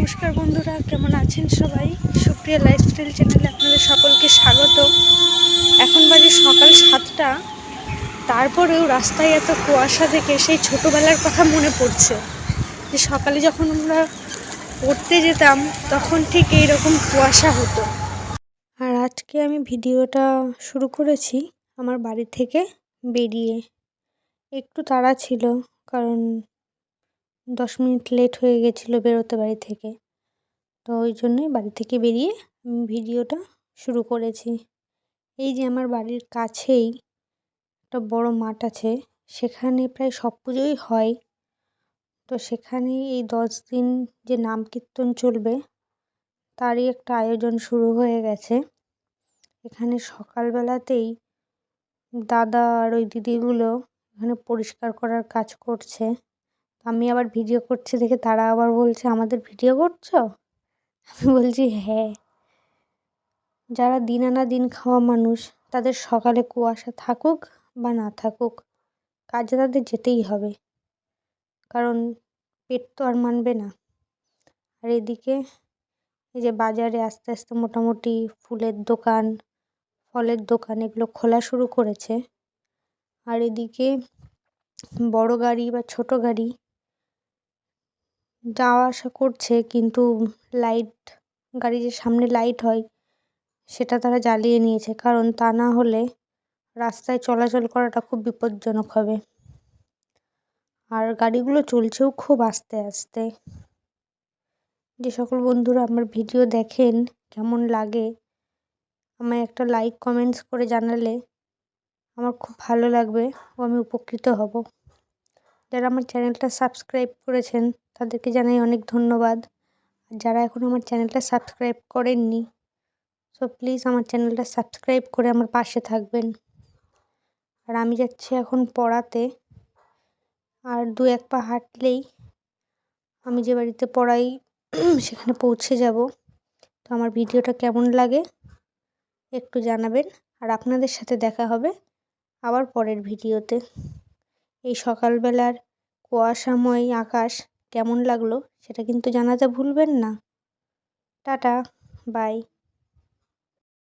নমস্কার বন্ধুরা, কেমন আছেন সবাই? সুপ্রিয়া লাইফস্টাইল চ্যানেলে আপনাদের সকলকে স্বাগত। এখন বাজে সকাল 7টা। তারপরেও রাস্তায় এত কুয়াশা দেখে সেই ছোটোবেলার কথা মনে পড়ছে, যে সকালে যখন আমরা পড়তে যেতাম তখন ঠিক এইরকম কুয়াশা হতো। আর আজকে আমি ভিডিওটা শুরু করেছি আমার বাড়ি থেকে বেরিয়ে। একটু তাড়া ছিল, কারণ 10 মিনিট লেট হয়ে গেছিলো বেরোতে বাড়ি থেকে। তো ওই জন্যই বাড়ি থেকে বেরিয়ে আমি ভিডিওটা শুরু করেছি। এই যে আমার বাড়ির কাছেই একটা বড় মাঠ আছে, সেখানে প্রায় সব পুজোই হয়। তো সেখানে এই 10 দিন যে নাম কীর্তন চলবে তারই একটা আয়োজন শুরু হয়ে গেছে। এখানে সকালবেলাতেই দাদা আর ওই দিদিগুলো এখানে পরিষ্কার করার কাজ করছে। আমি আবার ভিডিও করছি দেখে তারা আবার বলছে, আমাদের ভিডিও করছো? আমি বলছি হ্যাঁ। যারা দিন আনা দিন খাওয়া মানুষ, তাদের সকালে কুয়াশা থাকুক বা না থাকুক, কাজে তাদের যেতেই হবে, কারণ পেট তো আর মানবে না। আর এদিকে এই যে বাজারে আস্তে আস্তে মোটামুটি ফুলের দোকান, ফলের দোকান এগুলো খোলা শুরু করেছে। আর এদিকে বড় গাড়ি বা ছোট গাড়ি যাওয়া আসা করছে, কিন্তু লাইট, গাড়ি যে সামনে লাইট হয় সেটা তারা জ্বালিয়ে নিয়েছে, কারণ তা না হলে রাস্তায় চলাচল করাটা খুব বিপজ্জনক হবে। আর গাড়িগুলো চলছেও খুব আস্তে আস্তে। যে সকল বন্ধুরা আমার ভিডিও দেখেন, কেমন লাগে আমায় একটা লাইক কমেন্টস করে জানালে আমার খুব ভালো লাগবে ও আমি উপকৃত হব। যারা আমার চ্যানেলটা সাবস্ক্রাইব করেছেন তাদেরকে জানাই অনেক ধন্যবাদ। আর যারা এখনও আমার চ্যানেলটা সাবস্ক্রাইব করেননি, সো প্লিজ আমার চ্যানেলটা সাবস্ক্রাইব করে আমার পাশে থাকবেন। আর আমি যাচ্ছি এখন পড়াতে, আর 2-1 পা হাঁটলেই আমি যে বাড়িতে পড়াই সেখানে পৌঁছে যাব। তো আমার ভিডিওটা কেমন লাগে একটু জানাবেন, আর আপনাদের সাথে দেখা হবে আবার পরের ভিডিওতে। এই সকালবেলার কুয়াশাময় আকাশ কেমন লাগলো সেটা কিন্তু জানাতে ভুলবেন না। Ta-ta, by.